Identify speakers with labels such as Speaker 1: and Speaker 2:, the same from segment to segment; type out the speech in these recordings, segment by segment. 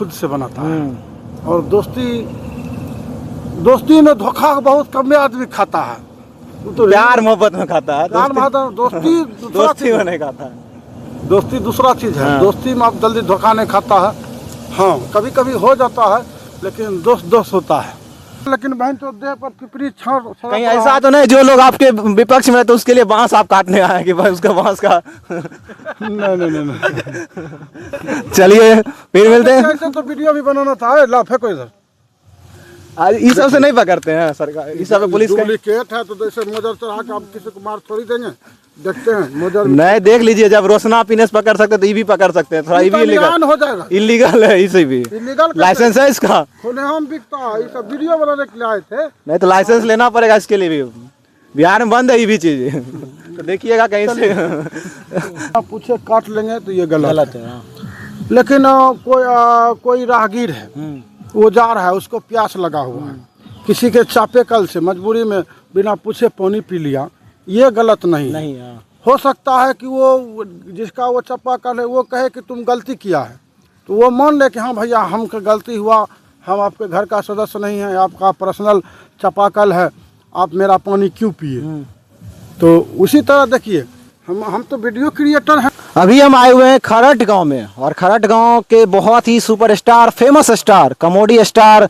Speaker 1: खुद से बनाता है। और दोस्ती में धोखा बहुत कम आदमी खाता है।
Speaker 2: तो प्यार मोहब्बत में खाता है,
Speaker 1: प्यार मोहब्बत दोस्ती
Speaker 2: दोस्ती में नहीं खाता है।
Speaker 1: दोस्ती दूसरा चीज है।
Speaker 2: हाँ।
Speaker 1: दोस्ती में आप जल्दी धोखा नहीं खाता है। हाँ, कभी कभी हो जाता है, लेकिन दोस्त होता है। लेकिन बहन तो देह पर पिपरी छाड़
Speaker 2: कहीं ऐसा तो नहीं जो लोग आपके विपक्ष में तो उसके लिए बांस आप काटने आए कि भाई उसका बांस का
Speaker 1: नहीं।
Speaker 2: चलिए फिर मिलते हैं।
Speaker 1: ऐसे तो वीडियो भी बनाना था। ला फेंको इधर।
Speaker 2: आज इस सब से नहीं पकड़ते हैं सरकार, इस सब पे पुलिस का
Speaker 1: डुप्लीकेट है तो जैसे मोजर चढ़ा के आप किसी को मार थोड़ी देंगे। देखते हैं मोजर
Speaker 2: नहीं, देख लीजिए जब रोशना पीने से पकड़ सकते तो ये भी पकड़ सकते हैं। थोड़ा ये भी इलीगल
Speaker 1: हो जाएगा।
Speaker 2: इलीगल है, इसे भी
Speaker 1: इलीगल
Speaker 2: लाइसेंस है इसका।
Speaker 1: खुलेआम बिकता है। ये सब वीडियो बनाने के लिए आए थे।
Speaker 2: नहीं तो लाइसेंस लेना पड़ेगा इसके लिए भी। बिहार में बंद है ये भी चीज तो देखिएगा कहीं से
Speaker 1: आप पूछे काट लेंगे तो ये गलत है।
Speaker 2: है।
Speaker 1: लेकिन कोई राहगीर है, वो जा रहा है, उसको प्यास लगा हुआ है, किसी के चापे कल से मजबूरी में बिना पूछे पानी पी लिया, ये गलत नहीं है। हो सकता है कि वो जिसका वो चापाकल है वो कहे कि तुम गलती किया है, तो वो मान ले कि हाँ भैया हमको गलती हुआ, हम आपके घर का सदस्य नहीं है, आपका पर्सनल चापाकल है, आप मेरा पानी क्यों पिए। तो उसी तरह देखिए हम तो वीडियो क्रिएटर हैं।
Speaker 2: अभी हम आए हुए हैं खरट गांव में, और खरट गांव के बहुत ही superstar, famous star, comedy star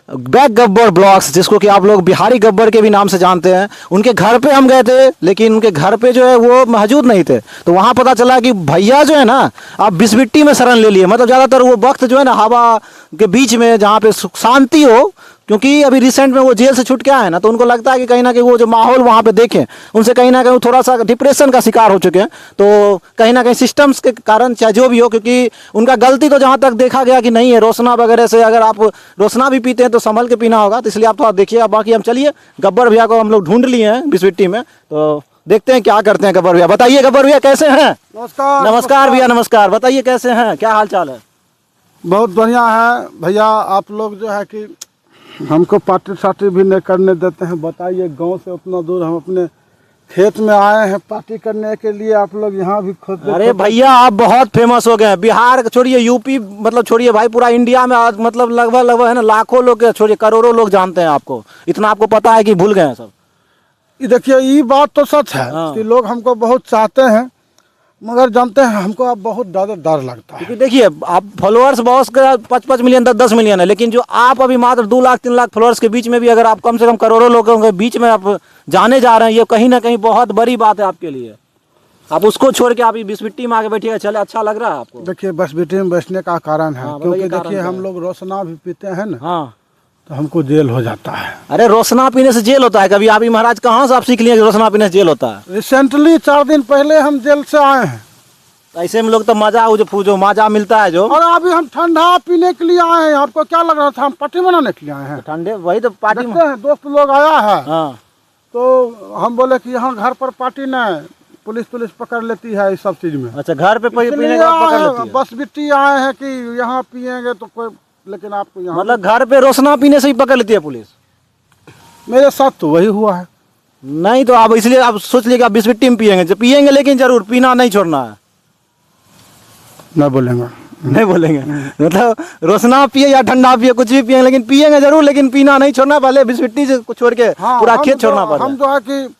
Speaker 2: back Gabbar blogs, जिसको कि आप लोग बिहारी गब्बर के भी नाम से जानते हैं, उनके घर पे हम गए थे, लेकिन उनके घर पे जो है वो मौजूद नहीं थे। तो वहाँ पता चला कि भैया जो है ना, आप बिस्बिट्टी में शरण ले लिए। मतलब ज़्यादातर वो वक्त जो है ना हवा के बीच में जहाँ पे सुख शांति हो, क्योंकि अभी रिसेंट में वो जेल से छूट के आए हैं ना, तो उनको लगता है कि कहीं ना कहीं वो जो माहौल वहाँ पे देखें, उनसे कहीं ना कहीं थोड़ा सा डिप्रेशन का शिकार हो चुके हैं। तो कहीं ना कहीं सिस्टम्स के कारण चाहे जो भी हो, क्योंकि उनका गलती तो जहाँ तक देखा गया कि नहीं है। रोशना वगैरह से अगर आप रोशना भी पीते हैं तो संभल के पीना होगा, तो इसलिए आप थोड़ा देखिए। बाकी हम चलिए, गब्बर भैया को हम लोग ढूंढ लिए हैं बिस्बिट्टी में, तो देखते हैं क्या करते हैं। गब्बर भैया बताइए, गब्बर भैया कैसे हैं? नमस्कार भैया, नमस्कार। बताइए कैसे हैं, क्या हाल चाल है?
Speaker 1: बहुत बढ़िया है भैया। आप लोग जो है कि हमको पार्टी सार्टी भी नहीं करने देते हैं। बताइए, गांव से उतना दूर हम अपने खेत में आए हैं पार्टी करने के लिए, आप लोग यहाँ भी खोद।
Speaker 2: अरे भैया आप बहुत फेमस हो गए हैं। बिहार छोड़िए, यूपी मतलब छोड़िए भाई, पूरा इंडिया में आज मतलब लगभग है ना लाखों लोग, छोड़िए करोड़ों लोग जानते हैं आपको। इतना आपको पता है कि भूल गए हैं सब?
Speaker 1: देखिए ये बात तो सच है कि लोग हमको बहुत चाहते हैं, मगर जानते हैं हमको अब बहुत ज़्यादा डर लगता है।
Speaker 2: क्योंकि देखिए आप फॉलोअर्स बॉस का 5-5 मिलियन 10-10 मिलियन है, लेकिन जो आप अभी मात्र 2 लाख 3 लाख फॉलोअर्स के बीच में भी अगर आप कम से कम करोड़ों लोगों के बीच में आप जाने जा रहे हैं, ये कहीं ना कहीं बहुत बड़ी बात है आपके लिए। आप उसको छोड़ के आप बिस्बिट्टी में आके बैठिएगा, चले अच्छा लग रहा है आपको?
Speaker 1: देखिए बिस्बिट्टी में बैठने का कारण है क्योंकि देखिए हम लोग रोशना भी पीते हैं ना,
Speaker 2: हाँ,
Speaker 1: तो हमको जेल हो जाता है।
Speaker 2: अरे रोशना पीने से जेल होता है? कभी आप ही महाराज कहाँ से आप सीख लिए रोशना पीने से जेल होता है?
Speaker 1: रिसेंटली 4 दिन पहले हम जेल से आए हैं।
Speaker 2: ऐसे में लोग तो मजा जो मजा मिलता है जो,
Speaker 1: और अभी हम ठंडा पीने के लिए आए हैं। आपको क्या लग रहा था हम पार्टी मनाने के लिए आए हैं?
Speaker 2: ठंडे वही तो पार्टी में
Speaker 1: दोस्त लोग आया है।
Speaker 2: हाँ,
Speaker 1: तो हम बोले कि यहाँ घर पर पार्टी नहीं, पुलिस पकड़ लेती है इस सब चीज में।
Speaker 2: अच्छा, घर पे पीने का पकड़ लेती है?
Speaker 1: बस बिट्टी आए हैं कि यहाँ पियेंगे तो कोई, लेकिन आपको यहाँ
Speaker 2: मतलब घर पे रोशना पीने से ही पकड़ लेती है पुलिस?
Speaker 1: मेरे साथ तो वही हुआ है।
Speaker 2: नहीं तो आप इसलिए आप सोच लिए कि आप बिस्बिट्टी में पियेंगे, लेकिन जरूर पीना नहीं छोड़ना है।
Speaker 1: नहीं बोलेंगे,
Speaker 2: नहीं बोलेंगे मतलब रोशना पिए या ठंडा पिए, कुछ भी पिए, लेकिन पिएंगे जरूर, लेकिन पीना नहीं छोड़ना। पहले बिस्बिट्टी से छोड़ के पूरा खेत छोड़ना पड़ेगा।
Speaker 1: हम जो है कि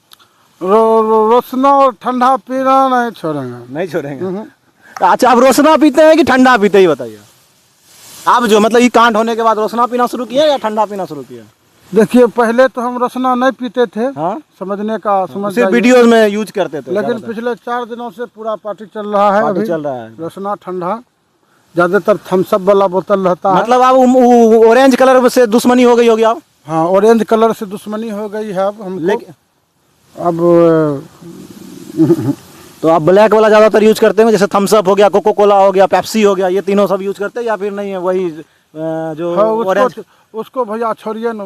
Speaker 1: रोशना और ठंडा पीना नहीं छोड़ेंगे।
Speaker 2: अच्छा, आप रोशना पीते हैं कि ठंडा पीते, ही बताइए आप। जो मतलब ये कांड होने के बाद रोशना पीना शुरू किया या ठंडा पीना शुरू किया?
Speaker 1: देखिए पहले तो हम रोशना नहीं पीते थे।
Speaker 2: हाँ?
Speaker 1: समझ
Speaker 2: सिर्फ वीडियोस में यूज करते थे,
Speaker 1: लेकिन पिछले 4 दिनों से पूरा पार्टी चल रहा है। अभी
Speaker 2: चल रहा है
Speaker 1: रोशना ठंडा, ज्यादातर थम्सअप वाला बोतल रहता है।
Speaker 2: मतलब आप ऑरेंज कलर से दुश्मनी हो गई होगी आप?
Speaker 1: हाँ, ऑरेंज कलर से दुश्मनी हो गई है अब हमको।
Speaker 2: लेकिन
Speaker 1: अब
Speaker 2: तो आप ब्लैक वाला ज्यादातर यूज करते हैं, जैसे थम्सअप हो गया, कोको कोला हो गया, पेप्सी हो गया, ये तीनों सब यूज करते हैं या फिर नहीं है वही जो ऑरेंज?
Speaker 1: उसको भैया छोड़िए न,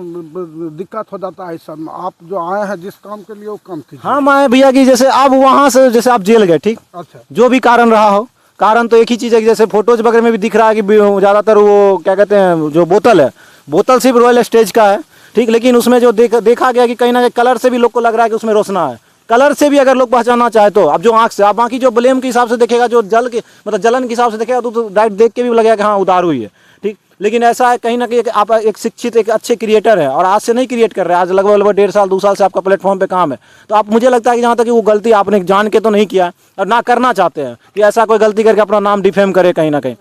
Speaker 1: दिक्कत हो जाता है सब। आप जो आए हैं जिस काम के लिए वो काम कीजिए।
Speaker 2: हाँ मैं भैया कि जैसे अब वहाँ से जैसे आप जेल गए, ठीक,
Speaker 1: अच्छा,
Speaker 2: जो भी कारण रहा हो, कारण तो एक ही चीज़ है कि जैसे फोटोज वगैरह में भी दिख रहा है कि ज़्यादातर वो क्या कहते हैं, जो बोतल है, बोतल सिर्फ रॉयल स्टेज का है, ठीक, लेकिन उसमें जो देखा गया कि कहीं ना कहीं कलर से भी लोग को लग रहा है कि उसमें रोशना है। कलर से भी अगर लोग पहचानना चाहे तो अब जो आँख से, आप बाकी जो ब्लेम के हिसाब से देखेगा, जो जलन के हिसाब से देखेगा तो डायरेक्ट देख के भी लगेगा कि हाँ उतारू ही है। ठीक, लेकिन ऐसा है कहीं ना कहीं कि आप एक शिक्षित एक अच्छे क्रिएटर है और आज से नहीं क्रिएट कर रहे हैं, आज लगभग लगभग 1.5 साल 2 साल से आपका प्लेटफॉर्म पे काम है, तो आप मुझे लगता है कि जहाँ तक कि वो गलती आपने जान के तो नहीं किया और ना करना चाहते हैं कि ऐसा कोई गलती करके अपना नाम डिफेम करे कहीं ना कहीं।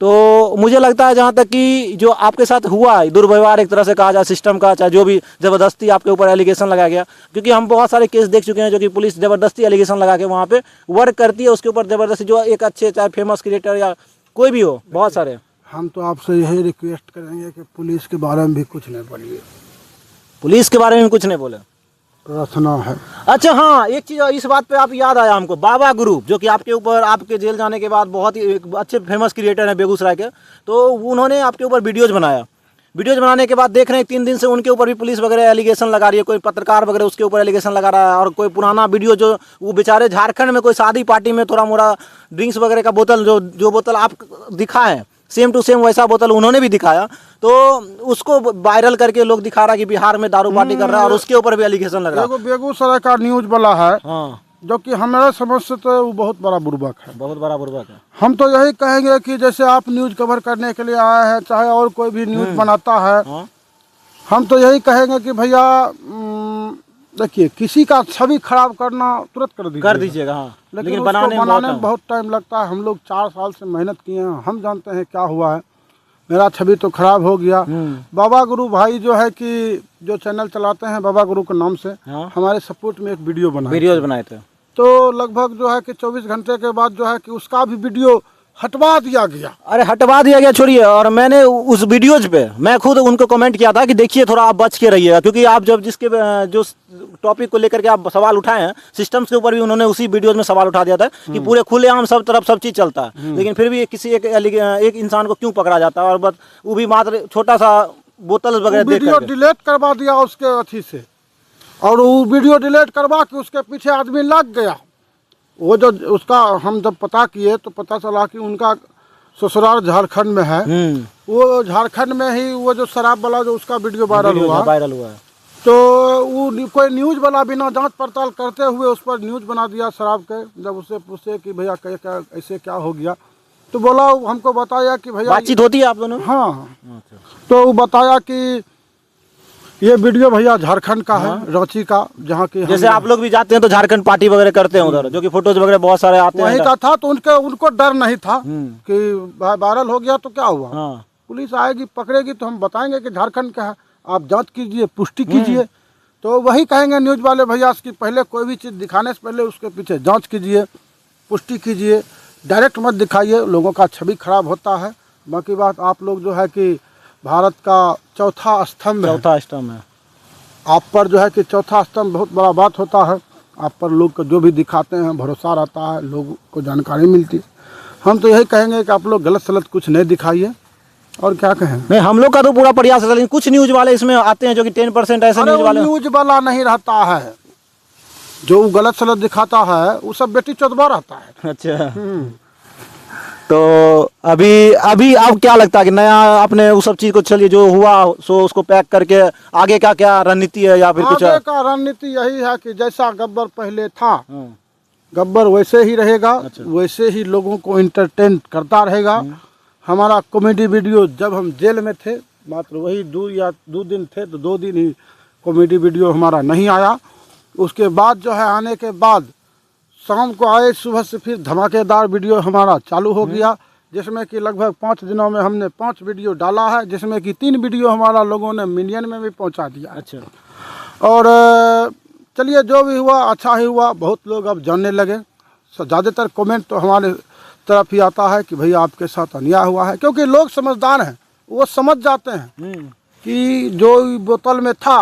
Speaker 2: तो मुझे लगता है जहाँ तक कि जो आपके साथ हुआ है दुर्व्यवहार एक तरह से कहा जाए सिस्टम का, चाहे जो भी ज़बरदस्ती आपके ऊपर एलिगेशन लगाया गया, क्योंकि हम बहुत सारे केस देख चुके हैं जो कि पुलिस ज़बरदस्ती एलिगेशन लगा के वहाँ पे वर्क करती है, उसके ऊपर ज़बरदस्ती जो एक अच्छे चाहे फेमस क्रिएटर या कोई भी हो, बहुत सारे।
Speaker 1: हम तो आपसे यही रिक्वेस्ट करेंगे कि पुलिस के बारे में भी कुछ नहीं बोलिए।
Speaker 2: पुलिस के बारे में कुछ नहीं बोले,
Speaker 1: प्रार्थना है।
Speaker 2: अच्छा हाँ, एक चीज़ इस बात पे आप याद आया हमको, बाबा ग्रुप जो कि आपके ऊपर आपके जेल जाने के बाद बहुत ही एक अच्छे फेमस क्रिएटर हैं बेगूसराय के, तो उन्होंने आपके ऊपर वीडियोज बनाया। वीडियोज बनाने के बाद देख रहे हैं 3 दिन से उनके ऊपर भी पुलिस वगैरह एलिगेशन लगा रही है, कोई पत्रकार वगैरह उसके ऊपर एलिगेशन लगा रहा है, और कोई पुराना वीडियो जो वो बेचारे झारखंड में कोई शादी पार्टी में थोड़ा मोड़ा ड्रिंक्स वगैरह का बोतल जो बोतल आप दिखाएं सेम टू सेम वैसा बोतल उन्होंने भी दिखाया, तो उसको वायरल करके लोग दिखा रहा है कि बिहार में दारू पार्टी कर रहा है और उसके ऊपर भी एलिगेशन लग रहा है।
Speaker 1: बेगूसराय का न्यूज वाला है,
Speaker 2: हाँ,
Speaker 1: जो कि हमारे समझ से तो वो बहुत बड़ा बुर्बक है,
Speaker 2: बहुत बड़ा बुर्बक है।
Speaker 1: हम तो यही कहेंगे कि जैसे आप न्यूज कवर करने के लिए आए हैं, चाहे और कोई भी न्यूज बनाता है,
Speaker 2: हाँ?
Speaker 1: हम तो यही कहेंगे कि भैया देखिए किसी का छवि खराब करना तुरंत कर दीजिएगा,
Speaker 2: हाँ,
Speaker 1: लेकिन उसको बनाने में बहुत टाइम लगता है। हम लोग 4 साल से मेहनत किए हैं, हम जानते हैं क्या हुआ है। मेरा छवि तो खराब हो गया। बाबा गुरु भाई जो है कि जो चैनल चलाते हैं बाबा गुरु के नाम से,
Speaker 2: हाँ?
Speaker 1: हमारे सपोर्ट में एक वीडियो
Speaker 2: बनाए थे,
Speaker 1: तो लगभग जो है कि 24 घंटे के बाद जो है कि उसका भी वीडियो हटवा दिया गया।
Speaker 2: अरे हटवा दिया गया छोड़िए, और मैंने उस वीडियोज पे मैं खुद उनको कमेंट किया था कि देखिए थोड़ा आप बच के रहिएगा, क्योंकि आप जब जिसके जो टॉपिक को लेकर के आप सवाल उठाए हैं सिस्टम्स के ऊपर भी उन्होंने उसी वीडियोज में सवाल उठा दिया था कि पूरे खुलेआम सब तरफ सब चीज़ चलता है, लेकिन फिर भी किसी एक इंसान को क्यों पकड़ा जाता है, और बस वो भी मात्र छोटा सा बोतल वगैरह
Speaker 1: वीडियो डिलीट करवा दिया उसके अथी से, और वो वीडियो डिलीट करवा के उसके पीछे आदमी लग गया। वो जो उसका हम जब पता किए तो पता चला कि उनका ससुराल झारखंड में है। वो झारखंड में ही वो जो शराब वाला जो उसका वीडियो वायरल हुआ है, तो वो कोई न्यूज़ वाला बिना जांच पड़ताल करते हुए उस पर न्यूज़ बना दिया शराब के। जब उससे पूछे कि भैया क्या ऐसे क्या हो गया, तो बोला हमको बताया कि भैया
Speaker 2: बातचीत होती है आप दोनों।
Speaker 1: हाँ, तो वो बताया कि ये वीडियो भैया झारखंड का है, रांची का, जहाँ की
Speaker 2: जैसे आप लोग भी जाते हैं तो झारखंड पार्टी वगैरह करते हैं उधर, जो कि फोटोज वगैरह बहुत सारे आते हैं,
Speaker 1: वहीं का था। तो उनको डर नहीं था कि वायरल हो गया तो क्या हुआ, पुलिस आएगी पकड़ेगी तो हम बताएंगे कि झारखंड का है, आप जांच कीजिए, पुष्टि कीजिए। तो वही कहेंगे न्यूज़ वाले भैया इसकी पहले कोई भी चीज़ दिखाने से पहले उसके पीछे जांच कीजिए, पुष्टि कीजिए, डायरेक्ट मत दिखाइए, लोगों का छवि खराब होता है। बाकी बात आप लोग जो है कि भारत का चौथा स्तंभ है, आप पर जो है कि चौथा स्तंभ बहुत बड़ा बात होता है। आप पर लोग को जो भी दिखाते हैं भरोसा रहता है, लोगों को जानकारी मिलती है। हम तो यही कहेंगे कि आप लोग गलत सलत कुछ नहीं दिखाइए, और क्या कहें।
Speaker 2: नहीं, हम लोग का तो पूरा प्रयास है, लेकिन कुछ न्यूज़ वाले इसमें आते हैं जो कि 10% ऐसे
Speaker 1: न्यूज़ वाला नहीं रहता है, जो गलत सलत दिखाता है वो सब बेटी चौधवा रहता है।
Speaker 2: अच्छा, तो अभी आप क्या लगता है कि नया आपने उस सब चीज़ को चलिए जो हुआ सो उसको पैक करके आगे का क्या रणनीति है, या फिर कुछ
Speaker 1: आगे का रणनीति यही है कि जैसा गब्बर पहले था गब्बर वैसे ही रहेगा। वैसे ही लोगों को इंटरटेन करता रहेगा। हमारा कॉमेडी वीडियो जब हम जेल में थे मात्र वही 2 दिन थे, तो 2 दिन ही कॉमेडी वीडियो हमारा नहीं आया। उसके बाद जो है आने के बाद शाम को आए, सुबह से फिर धमाकेदार वीडियो हमारा चालू हो गया, जिसमें कि लगभग 5 दिनों में हमने 5 वीडियो डाला है, जिसमें कि 3 वीडियो हमारा लोगों ने मिलियन में भी पहुंचा दिया।
Speaker 2: अच्छा,
Speaker 1: और चलिए जो भी हुआ अच्छा ही हुआ, बहुत लोग अब जानने लगे। ज़्यादातर कमेंट तो हमारे तरफ ही आता है कि भैया आपके साथ अन्याय हुआ है, क्योंकि लोग समझदार हैं, वो समझ जाते हैं कि जो बोतल में था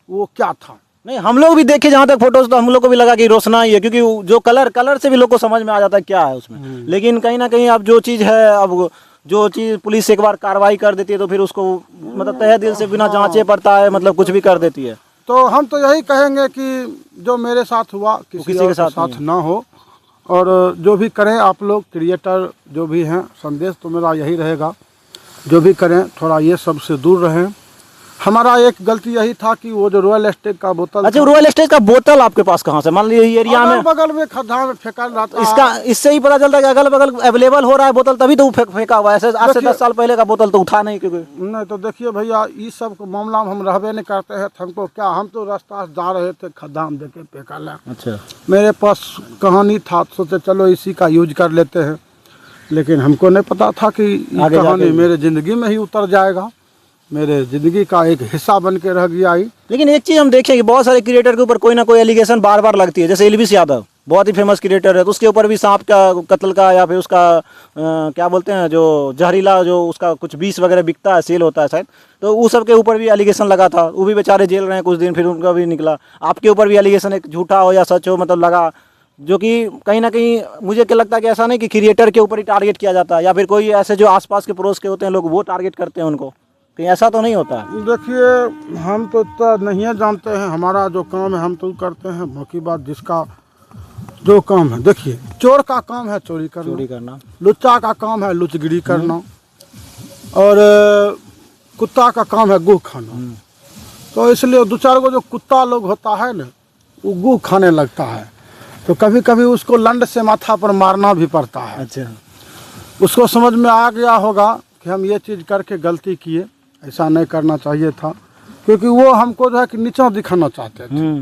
Speaker 1: वो क्या था।
Speaker 2: नहीं, हम लोग भी देखे जहाँ तक फोटोज, तो हम लोग को भी लगा कि रोशनाई है, क्योंकि जो कलर से भी लोग को समझ में आ जाता है क्या है उसमें। लेकिन कहीं ना कहीं अब जो चीज़ है, अब जो चीज़ पुलिस एक बार कार्रवाई कर देती है तो फिर उसको मतलब तहे दिल से बिना जांचे पड़ता है, मतलब कुछ भी कर देती है।
Speaker 1: तो हम तो यही कहेंगे कि जो मेरे साथ हुआ किसी के साथ ना हो, और जो भी करें आप लोग क्रिएटर जो भी हैं, संदेश तो मेरा यही रहेगा, जो भी करें थोड़ा ये सब से दूर रहें, हमारा एक गलती यही था कि वो जो रॉयल एस्टेट का बोतल
Speaker 2: अच्छा, रॉयल एस्टेट का बोतल आपके पास कहाँ से? मान लीजिए ये एरिया में
Speaker 1: बगल में खड्डा में फेंका रहता
Speaker 2: इसका, इससे ही पता चलता है कि अगल बगल अवेलेबल हो रहा है बोतल, तभी तो वो फेंका हुआ है। ऐसे आज से 10 साल पहले का बोतल तो उठा नहीं क्योंकि
Speaker 1: नहीं। तो देखिए भैया, इस सब मामला में हम रहबे नहीं करते हैं, तो हमको क्या, हम तो रास्ता से जा रहे थे, खड्डा में देखे फेंका ला।
Speaker 2: अच्छा,
Speaker 1: मेरे पास कहानी था, सोचे चलो इसी का यूज कर लेते हैं, लेकिन हमको नहीं पता था कि ये कहानी मेरे ज़िंदगी में ही उतर जाएगा, मेरे ज़िंदगी का एक हिस्सा बन के रह गया ही।
Speaker 2: लेकिन एक चीज़ हम देखें कि बहुत सारे क्रिएटर के ऊपर कोई ना कोई एलिगेशन बार बार लगती है। जैसे एलविस यादव बहुत ही फेमस क्रिएटर है, तो उसके ऊपर भी सांप का कत्ल का या फिर उसका क्या बोलते हैं जो जहरीला जो उसका कुछ विष वगैरह बिकता है, सेल होता है शायद, तो उस सब के ऊपर भी एलिगेशन लगा था। वो भी बेचारे जेल रहे हैं कुछ दिन, फिर उनका भी निकला। आपके ऊपर भी एलिगेशन एक झूठा हो या सच हो मतलब लगा, जो कि कहीं ना कहीं मुझे क्या लगता है कि ऐसा नहीं कि क्रिएटर के ऊपर ही टारगेट किया जाता है, या फिर कोई ऐसे जो आसपास के पड़ोस के होते हैं लोग वो टारगेट करते हैं उनको, कहीं ऐसा तो नहीं होता?
Speaker 1: देखिए, हम तो इतना नहीं जानते हैं, हमारा जो काम है हम तो करते हैं, बाकी बात जिसका जो काम है। देखिए, चोर का काम है चोरी करना, लुच्चा का काम है लुचगिरी करना, और कुत्ता का काम है गू खाना। तो इसलिए दो चार गो जो कुत्ता लोग होता है ना, वो गू खाने लगता है, तो कभी कभी उसको लंड से माथा पर मारना भी पड़ता है।
Speaker 2: अच्छा,
Speaker 1: उसको समझ में आ गया होगा कि हम ये चीज़ करके गलती किए, ऐसा नहीं करना चाहिए था, क्योंकि वो हमको जो है कि नीचा दिखाना चाहते थे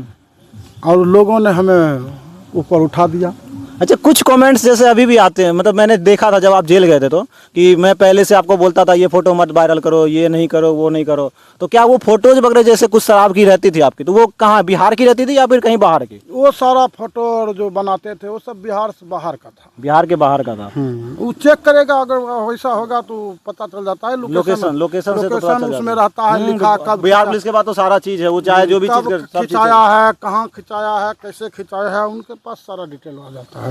Speaker 1: और लोगों ने हमें ऊपर उठा दिया।
Speaker 2: अच्छा, कुछ कमेंट्स जैसे अभी भी आते हैं, मतलब मैंने देखा था जब आप जेल गए थे तो, कि मैं पहले से आपको बोलता था ये फोटो मत वायरल करो, ये नहीं करो, वो नहीं करो, तो क्या वो फोटोज वगैरह जैसे कुछ शराब की रहती थी आपकी, तो वो कहाँ बिहार की रहती थी या फिर कहीं बाहर की?
Speaker 1: वो सारा फोटो और जो बनाते थे वो सब बिहार से बाहर का था।
Speaker 2: बिहार के बाहर का था।
Speaker 1: वो चेक करेगा, अगर वैसा होगा तो पता चल जाता है,
Speaker 2: लोकेशन से तो पता चल
Speaker 1: उसमें रहता है लिखा, कब
Speaker 2: बिहार पुलिस के पास तो सारा चीज है, वो चाहे जो भी चीज
Speaker 1: खिंचाया है, कहाँ खिंचाया है, कैसे खिंचाया है, उनके पास सारा डिटेल आ जाता है।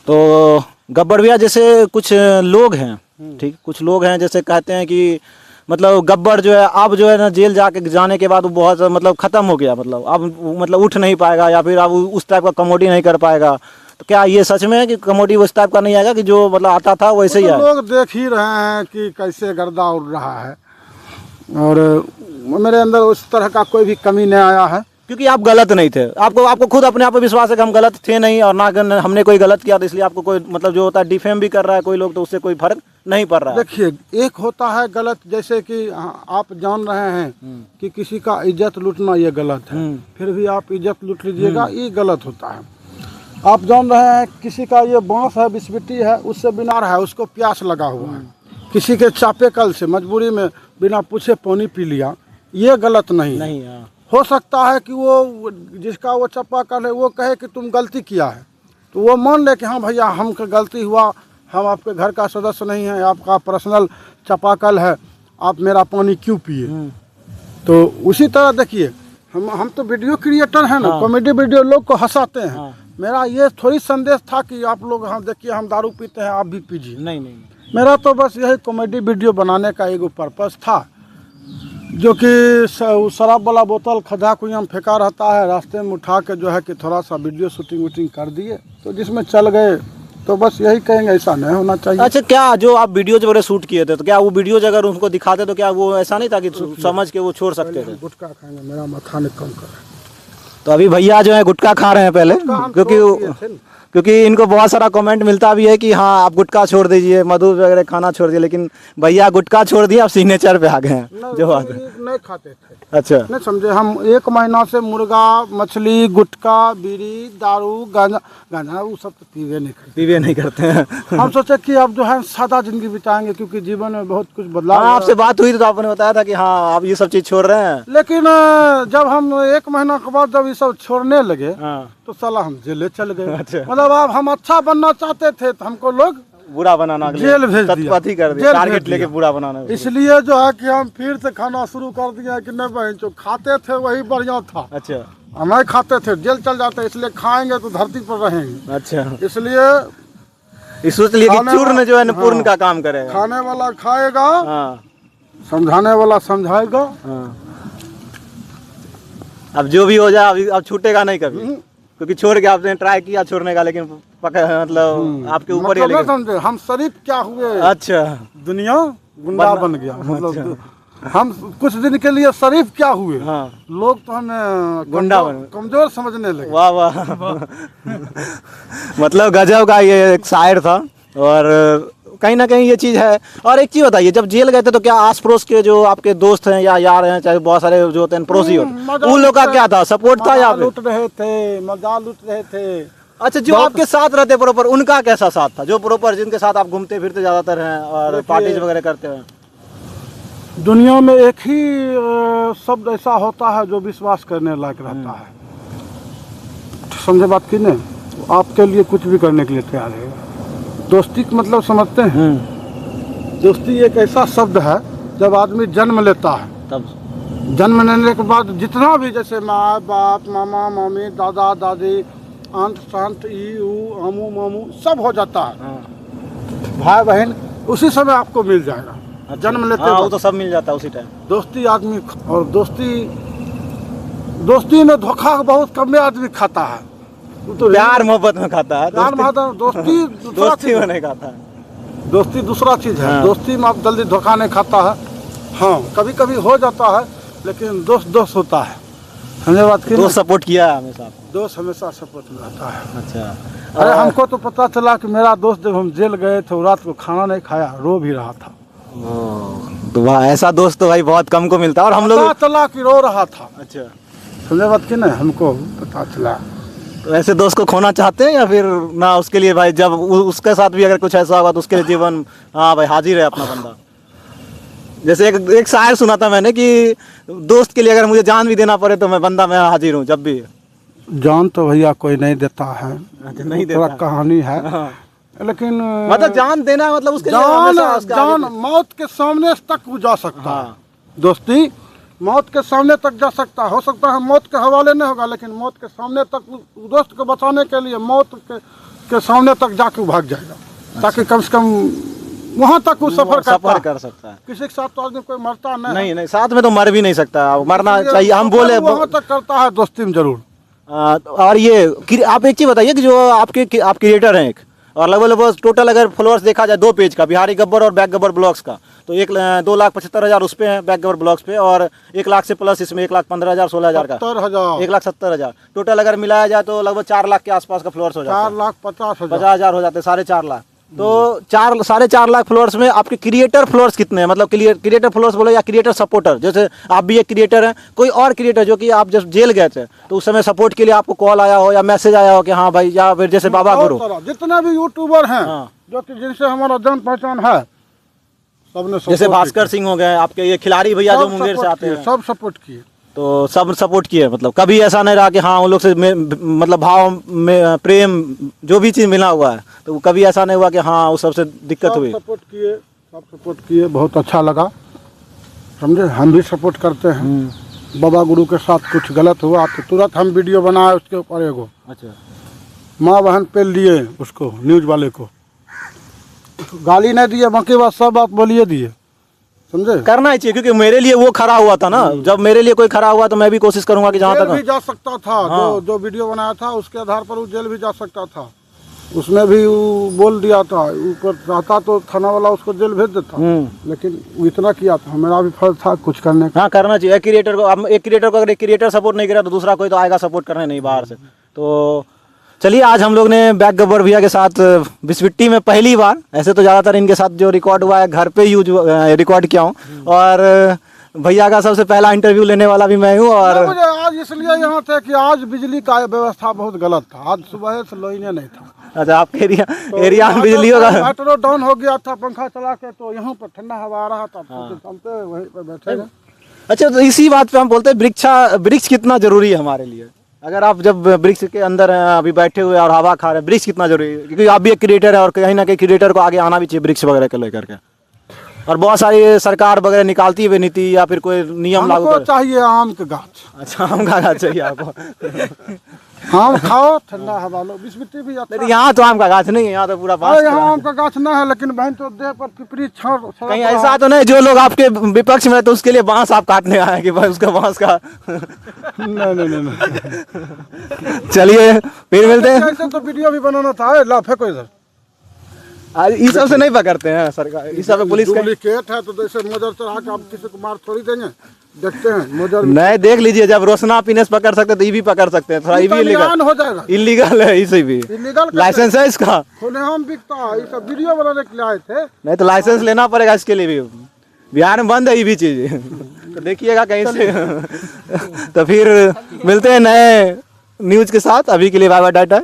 Speaker 2: तो गब्बर भैया जैसे कुछ लोग हैं, ठीक, कुछ लोग हैं जैसे कहते हैं कि मतलब गब्बर जो है अब जो है ना जेल जाने के बाद वो बहुत मतलब ख़त्म हो गया, मतलब अब मतलब उठ नहीं पाएगा या फिर अब उस टाइप का कॉमेडी नहीं कर पाएगा। तो क्या ये सच में है कि कॉमेडी उस टाइप का नहीं आएगा कि जो मतलब आता था वैसे ही है?
Speaker 1: लोग देख ही रहे हैं कि कैसे गर्दा उड़ रहा है, और मेरे अंदर उस तरह का कोई भी कमी नहीं आया है,
Speaker 2: क्योंकि आप गलत नहीं थे। आपको खुद अपने आप पर विश्वास है कि हम गलत थे नहीं, और ना हमने कोई गलत किया, तो इसलिए आपको कोई मतलब जो होता है डिफेम भी कर रहा है कोई लोग, तो उससे कोई फर्क नहीं पड़ रहा है।
Speaker 1: देखिए, एक होता है गलत, जैसे कि आप जान रहे हैं कि किसी का इज्जत लूटना ये गलत है, फिर भी आप इज्जत लूट लीजिएगा, ये गलत होता है। आप जान रहे हैं किसी का ये बांस है, बिस्बिटी है, उससे बिना है, उसको प्यास लगा हुआ है, किसी के चापे कल से मजबूरी में बिना पूछे पानी पी लिया, ये गलत नहीं है। हो सकता है कि वो जिसका वो चापाकल है वो कहे कि तुम गलती किया है, तो वो मान ले कि हाँ भैया हमको गलती हुआ, हम आपके घर का सदस्य नहीं हैं, आपका पर्सनल चापाकल है, आप मेरा पानी क्यों पिए। तो उसी तरह देखिए, हम तो वीडियो क्रिएटर हैं ना, कॉमेडी वीडियो लोग को हंसाते हैं। मेरा ये थोड़ी संदेश था कि आप लोग हाँ देखिए हम दारू पीते हैं, आप भी पीजिए, नहीं। मेरा तो बस यही कॉमेडी वीडियो बनाने का एक पर्पस था, जो कि शराब वाला बोतल खड्डा कुएं में फेंका रहता है, रास्ते में उठा के जो है कि थोड़ा सा वीडियो शूटिंग कर दिए, तो जिसमें चल गए, तो बस यही कहेंगे, ऐसा नहीं होना चाहिए।
Speaker 2: अच्छा, क्या जो आप वीडियो वगैरह शूट किए थे, तो क्या वो वीडियोज अगर उनको दिखाते तो क्या वो ऐसा नहीं था कि समझ के वो छोड़ सकते थे?
Speaker 1: गुटखा खाएंगे, मेरा माथा नहीं कम कर।
Speaker 2: तो अभी भैया जो है गुटखा खा रहे हैं पहले, क्योंकि इनको बहुत सारा कमेंट मिलता भी है कि हाँ आप गुटखा छोड़ दीजिए, मधु वगैरह खाना छोड़ दिए, लेकिन भैया गुटखा छोड़ दिए, अब सिग्नेचर पे आ गए हैं जो बात है।
Speaker 1: नहीं खाते थे।
Speaker 2: अच्छा,
Speaker 1: नहीं समझे, हम 1 महीना से मुर्गा, मछली, गुटखा, बीड़ी, दारू, गांजा वो सब तो पीवे नहीं करते
Speaker 2: हैं।
Speaker 1: हम सोचे कि अब जो है सादा जिंदगी बिताएंगे, क्योंकि जीवन में बहुत कुछ बदलाव।
Speaker 2: आपसे बात हुई तो आपने बताया था कि हाँ आप ये सब चीज छोड़ रहे हैं,
Speaker 1: लेकिन जब हम 1 महीना के बाद जब ये सब छोड़ने लगे, तो साला हम जेल चल गए। अच्छा। मतलब अब हम अच्छा बनना चाहते थे, तो हमको लोग
Speaker 2: बुरा बनाना,
Speaker 1: जेल भेज दिया,
Speaker 2: कर दिया, टारगेट लेके बुरा बनाना।
Speaker 1: इसलिए जो है कि हम फिर से खाना शुरू कर दिया कि नहीं भाई, जो खाते थे वही बढ़िया था। अच्छा, नहीं खाते थे जेल चल जाते, इसलिए खाएंगे तो धरती पर रहेंगे। अच्छा, इसलिए
Speaker 2: सोच लिए कि चूर्ण जो है पूर्ण का काम करेगा,
Speaker 1: खाने वाला खाएगा, समझाने वाला समझाएगा। अब
Speaker 2: जो भी हो जाए, अब छूटेगा नहीं कभी, क्योंकि छोड़ के आपने ट्राई किया छोड़ने का, लेकिन मतलब आपके ऊपर ही
Speaker 1: समझे हम शरीफ क्या हुए।
Speaker 2: अच्छा,
Speaker 1: दुनिया गुंडा बन गया, मतलब हम कुछ दिन के लिए शरीफ क्या हुए,
Speaker 2: हाँ।
Speaker 1: लोग तो हमें
Speaker 2: गुंडा बन
Speaker 1: कमजोर समझने लगे।
Speaker 2: वाह वाह मतलब गजब का ये एक शायर था। और कहीं ना कहीं ये चीज़ है। और एक चीज़ बताइए, जब जेल गए थे तो क्या आस पड़ोस के जो आपके दोस्त हैं या यार हैं, चाहे बहुत सारे जो होते हैं पड़ोसी होते, उन लोग का क्या था, सपोर्ट था या
Speaker 1: लूट रहे थे, मजा लूट रहे थे।
Speaker 2: अच्छा, जो आपके साथ रहते प्रॉपर, उनका कैसा साथ था, जो प्रॉपर जिनके साथ आप घूमते फिरते ज़्यादातर हैं और पार्टीज वगैरह करते हैं?
Speaker 1: दुनिया में एक ही शब्द ऐसा होता है जो विश्वास करने लायक रहता है, समझे बात की नहीं? आपके लिए कुछ भी करने के लिए तैयार है। दोस्ती का मतलब समझते हैं? दोस्ती एक ऐसा शब्द है, जब आदमी जन्म लेता है,
Speaker 2: तब
Speaker 1: जन्म लेने के बाद जितना भी, जैसे माँ बाप, मामा मामी, दादा दादी, अंत संत, ई ऊ, आमू मामू, सब हो जाता है, भाई बहन, उसी समय आपको मिल जाएगा। जन्म लेते
Speaker 2: हाँ, वो
Speaker 1: वक्त
Speaker 2: तो सब मिल जाता है उसी टाइम।
Speaker 1: दोस्ती आदमी, और दोस्ती में धोखा बहुत कम आदमी खाता है। वो तो
Speaker 2: प्यार मोहब्बत में खाता है,
Speaker 1: प्यार में दोस्ती दूसरा
Speaker 2: दोस्ती
Speaker 1: चीज
Speaker 2: में
Speaker 1: है।
Speaker 2: नहीं खाता है।
Speaker 1: दोस्ती दूसरा चीज है।
Speaker 2: हाँ।
Speaker 1: दोस्ती में आप जल्दी धोखा नहीं खाता है। हाँ, कभी कभी हो जाता है, लेकिन दोस्त दोस्त होता है, समझे बात की?
Speaker 2: दोस्त सपोर्ट किया है हमेशा आपको?
Speaker 1: दोस्त हमेशा सपोर्ट में रहता है।
Speaker 2: अच्छा।
Speaker 1: अरे हमको तो पता चला कि मेरा दोस्त जब हम जेल गए थे, वो रात को खाना नहीं खाया, रो भी रहा था।
Speaker 2: तो वाह, ऐसा दोस्त तो भाई बहुत कम को मिलता है। और हम लोग
Speaker 1: पता चला कि रो रहा था,
Speaker 2: अच्छा,
Speaker 1: समझे बात की नहीं? हमको पता चला।
Speaker 2: तो ऐसे दोस्त को खोना चाहते हैं या फिर ना? उसके लिए भाई जब उसके साथ भी अगर कुछ ऐसा होगा तो उसके लिए जीवन, हाँ भाई, हाजिर है अपना बंदा। जैसे एक शायर सुना था मैंने कि दोस्त के लिए अगर मुझे जान भी देना पड़े तो मैं हाजिर हूँ जब भी।
Speaker 1: जान तो भैया कोई नहीं देता है,
Speaker 2: अच्छा, नहीं
Speaker 1: थोड़ा
Speaker 2: देता।
Speaker 1: कहानी है,
Speaker 2: हाँ।
Speaker 1: लेकिन
Speaker 2: मतलब जान देना मतलब उसके लिए
Speaker 1: जान
Speaker 2: हमेशा उसका
Speaker 1: जान
Speaker 2: आगे-
Speaker 1: मौत के सामने तक वो जा सकता है।
Speaker 2: हाँ।
Speaker 1: दोस्ती मौत के सामने तक जा सकता है। हो सकता है मौत के हवाले नहीं होगा, लेकिन मौत के सामने तक उस दोस्त को बचाने के लिए मौत के सामने तक जाके भाग जाएगा, ताकि कम से कम वहाँ तक वो सफर
Speaker 2: कर सकता है।
Speaker 1: किसी के साथ तो आदमी कोई मरता
Speaker 2: नहीं नहीं, साथ में तो मर भी नहीं सकता, मरना
Speaker 1: इसलिए
Speaker 2: चाहिए। हम बोले
Speaker 1: वहाँ तक करता है दोस्ती में जरूर।
Speaker 2: और ये आप एक चीज़ बताइए कि जो आप क्रिएटर हैं एक, और लगभग टोटल अगर फॉलोअर्स देखा जाए 2 पेज का, बिहारी गब्बर और बैक गब्बर ब्लॉग्स का, तो 2,75,000 उस पे है बैक गब्बर ब्लॉग्स पे, और 1 लाख से प्लस इसमें 1,15,000 16,000 का
Speaker 1: 70,000
Speaker 2: 1,70,000 टोटल अगर मिलाया जाए तो लगभग 4 लाख के आसपास का फॉलोअर्स हो जाता है।
Speaker 1: 4,50,000
Speaker 2: 50,000 हो जाते हैं, 4.5 लाख। तो 4.5 लाख फॉलोअर्स में आपके क्रिएटर फॉलोअर्स कितने हैं? मतलब क्रिएटर फॉलोअर्स बोलो या क्रिएटर सपोर्टर, जैसे आप भी एक क्रिएटर हैं, कोई और क्रिएटर जो कि आप जब जेल गए थे तो उस समय सपोर्ट के लिए आपको कॉल आया हो या मैसेज आया हो कि हाँ भाई, या फिर जैसे बाबा गुरु,
Speaker 1: जितने भी यूट्यूबर हैं,
Speaker 2: हाँ।
Speaker 1: जो कि जिनसे हमारा जान पहचान है, सबने
Speaker 2: जैसे
Speaker 1: support
Speaker 2: भास्कर
Speaker 1: किया।
Speaker 2: सिंह हो गए, आपके ये खिलाड़ी भैया जो
Speaker 1: सब
Speaker 2: मुंगेर से
Speaker 1: support
Speaker 2: आते
Speaker 1: किए,
Speaker 2: हैं,
Speaker 1: सब सपोर्ट किए।
Speaker 2: तो सब सपोर्ट किए। मतलब कभी ऐसा नहीं रहा कि हाँ उन लोग से मतलब भाव में प्रेम जो भी चीज़ मिला हुआ है, तो कभी ऐसा नहीं हुआ कि हाँ उस सबसे दिक्कत हुई?
Speaker 1: सब सपोर्ट किए, बहुत अच्छा लगा, समझे? हम भी सपोर्ट करते हैं। बाबा गुरु के साथ कुछ गलत हुआ तो तुरंत हम वीडियो बनाए उसके ऊपर, एगो
Speaker 2: अच्छा,
Speaker 1: माँ बहन पे लिए उसको, न्यूज वाले को गाली नहीं दिए, बाकी बात सब बात बोलिए दिए, समझे?
Speaker 2: करना ही चाहिए, क्योंकि मेरे लिए वो खड़ा हुआ था ना। जब मेरे लिए कोई खड़ा हुआ तो मैं भी कोशिश करूंगा कि जहाँ
Speaker 1: जेल भी
Speaker 2: तक
Speaker 1: जा सकता था।
Speaker 2: हाँ।
Speaker 1: जो वीडियो बनाया था उसके आधार पर वो जेल भी जा सकता था। उसमें भी वो बोल दिया था, ऊपर चाहता तो थाना वाला उसको जेल भेज देता, लेकिन वो इतना किया था, मेरा भी फर्ज था कुछ करने का।
Speaker 2: हाँ, करना चाहिए। एक क्रिएटर को अगर एक क्रिएटर सपोर्ट नहीं करा तो दूसरा कोई तो आएगा सपोर्ट करने नहीं बाहर से। तो चलिए, आज हम लोग ने बैक गब्बर भैया के साथ बिस्विट्टी में पहली बार, ऐसे तो ज़्यादातर इनके साथ जो रिकॉर्ड हुआ है घर पे रिकॉर्ड किया हूँ, और भैया का सबसे पहला इंटरव्यू लेने वाला भी मैं हूँ। और
Speaker 1: मुझे आज इसलिए यहाँ थे कि आज बिजली का व्यवस्था बहुत गलत था, आज सुबह से लाइने नहीं था।
Speaker 2: अच्छा, आपके एरिया में बिजली होगा?
Speaker 1: मोटर डाउन हो गया था, पंखा चला के, तो यहाँ पर ठंडा हवा आ रहा था, तो वहीं पर बैठे हैं।
Speaker 2: अच्छा, तो इसी बात पे हम बोलते हैं वृक्ष कितना जरूरी है हमारे लिए। अगर आप जब वृक्ष के अंदर हैं, अभी बैठे हुए और हवा खा रहे हैं, वृक्ष कितना जरूरी है? क्योंकि आप भी एक क्रिएटर है और कहीं ना कहीं क्रिएटर को आगे आना भी चाहिए वृक्ष वगैरह को लेकर के। और बहुत सारी सरकार वगैरह निकालती है नीति या फिर कोई नियम लागू
Speaker 1: हमको
Speaker 2: करे।
Speaker 1: चाहिए आम का गाछ।
Speaker 2: अच्छा, आम का गाछ चाहिए आपको?
Speaker 1: आम खाओ, ठंडा हवा लो, बिस्मिट्टी भी अच्छा।
Speaker 2: नहीं, यहाँ तो आम का गाछ नहीं है, यहाँ तो पूरा बांस
Speaker 1: अरे
Speaker 2: का
Speaker 1: यहाँ
Speaker 2: गाछ
Speaker 1: आम का गाछ ना है, लेकिन बहन तो देह पर पिपरी छड़
Speaker 2: कहीं ऐसा तो नहीं जो लोग आपके विपक्ष में तो उसके लिए बांस आप काटने आए कि भाई उसका बांस का
Speaker 1: नहीं।
Speaker 2: चलिए, फिर मिलते हैं।
Speaker 1: ऐसे तो वीडियो भी बनाना था। ला फेंको इधर।
Speaker 2: आज इस सब से नहीं पकड़ते हैं सरकार, इस सब पे पुलिस का
Speaker 1: डुप्लीकेट है तो जैसे मोजर चढ़ा के आप किसी को मार थोड़ी देंगे। देखते हैं मोजर
Speaker 2: नहीं, देख लीजिए जब रोशना पीने से पकड़ सकते हैं तो ये भी पकड़ सकते हैं। थोड़ा ये भी
Speaker 1: इलीगल हो जाएगा।
Speaker 2: इलीगल है, इसे भी
Speaker 1: इलीगल
Speaker 2: लाइसेंस है इसका?
Speaker 1: खुलेआम बिकता है, ये सब वीडियो बनाने के लिए आए थे।
Speaker 2: नहीं तो लाइसेंस लेना पड़ेगा इसके लिए भी। बिहार में बंद है ये भी चीज, तो देखिएगा कहीं से। तो फिर मिलते हैं नए न्यूज के साथ, अभी के लिए बाय बाय टाटा।